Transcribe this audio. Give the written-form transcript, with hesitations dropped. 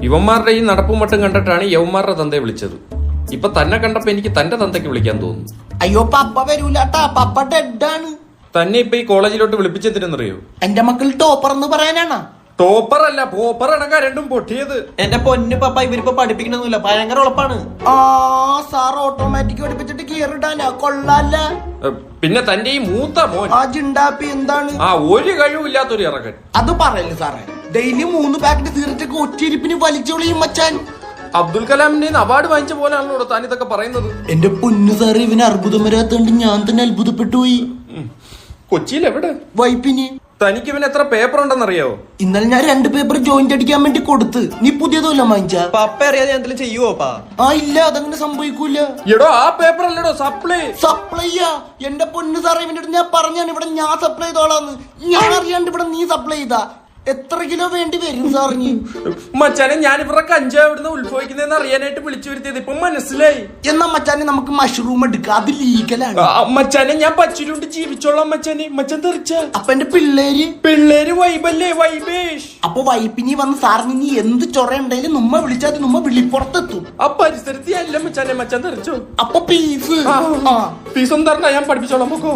ഇവന്മാരുടെ ഈ നടപ്പും മട്ടും കണ്ടിട്ടാണ് യവന്മാരുടെ തന്തയെ വിളിച്ചത്. ഇപ്പൊ തന്നെ കണ്ടപ്പോ എനിക്ക് തന്റെ തന്തയ്ക്ക് വിളിക്കാൻ തോന്നുന്നു. അയ്യോ പപ്പ വരൂലാട്ടാ, പപ്പ ഡെഡാണ്. തന്നെ ഇപ്പൊ ഈ കോളേജിലോട്ട് വിളിപ്പിച്ചെന്തിനെന്നറിയോ? എന്റെ മക്കൾ ടോപ്പർ എന്ന് പറയാനാണ്. ടോപ്പർ അല്ല, പോപ്പർ അടക്ക രണ്ടും പൊട്ടിയത്. എന്റെ പൊന്നു പപ്പ, ഇവരിപ്പോ പഠിപ്പിക്കണമെന്നില്ല, ഭയങ്കര ഉളപ്പാണ്. ആ സാർ ഓട്ടോമാറ്റിക് പഠിപ്പിച്ചിട്ട് കീറിടാനാ, കൊള്ളാല്ല. പിന്നെ തന്റെ ഈ മൂത്ത മോൻ ആ ജിണ്ടാപ്പി എന്താണ്? ആ ഒരു കഴിവില്ലാത്തൊരു ഇറക്കൻ. അത് പറയല്ലേ സാറേ, ഡെയിലി 3 പാക്കറ്റ് സിഗരറ്റ് ഒറ്റയിരിപ്പിന് വലിച്ചോളിയും മച്ചാൻ. അബ്ദുൽ കലാമിന്റെ അവാർഡ് വാങ്ങിച്ച പോലെയാണല്ലോ താൻ ഇതൊക്കെ പറയുന്നത്. എന്റെ പൊന്നു സാറേ, ഇവന് അർബുദം വരാത്തോണ്ട് ഞാൻ തന്നെ അത്ഭുതപ്പെട്ടു പോയി. കൊച്ചിയിൽ എവിടെ? വൈപ്പിന്. തനിക്ക് ഇവന് എത്ര പേപ്പർ ഉണ്ടെന്നറിയോ? ഇന്നലെ ഞാൻ 2 പേപ്പർ ജോയിന്റ് അടിക്കാൻ വേണ്ടി കൊടുത്ത്. നീ പുതിയതല്ല വാങ്ങിച്ച? പപ്പ അറിയാതെ എന്തെങ്കിലും ചെയ്യുവോപ്പാ? ആ ഇല്ല, അതങ്ങനെ സംഭവിക്കൂല. എടോ ആ പേപ്പർ അല്ലടോ സപ്ലൈ. സപ്ലൈയാ? എന്റെ പൊന്നു സാറേ, ഇവന്റെ അടുത്ത് ഞാൻ പറഞ്ഞാണ് ഇവിടെ ഞാൻ സപ്ലൈ ചെയ്തോളാന്ന്. ഞാൻ അറിയാണ്ട് ഇവിടെ നീ സപ്ലൈ ചെയ്താ എത്ര കിലോ വേണ്ടി വരും സാറിന്? മച്ചാനെ, ഞാൻ ഇവരുടെ കഞ്ചാവ് എവിടുന്ന് ഉത്ഭവിക്കുന്നതെന്ന് അറിയാനായിട്ട് വിളിച്ചു വരുത്തിയത് ഇപ്പൊ മനസ്സിലായി. എന്നാ മച്ചാനെ നമുക്ക് മഷ്റൂം എടുക്കാം, അത് ലീഗലാണ്. മച്ചാനെ, ഞാൻ പച്ചിലുണ്ട് ജീവിച്ചോളാം മച്ചാനെ. മച്ചാൻ തെറിച്ച അപ്പൊ എന്റെ പിള്ളേര് വൈബല്ലേ, വൈബേഷ്. അപ്പൊ വൈപ്പിനി വന്ന് സാറിന് ഇനി എന്ത് ചൊറയുണ്ടെങ്കിലും നമ്മ വിളിച്ചാൽ നമ്മ വിളിപ്പുറത്തെത്തും. ആ പരിസരത്ത് അല്ല മച്ചാനെ. മച്ചാൻ തെറിച്ചോ? അപ്പൊ ഫീസ് ഫീസ് ഒന്നും തരണ്ട, ഞാൻ പഠിപ്പിച്ചോളാം. പൊക്കോ.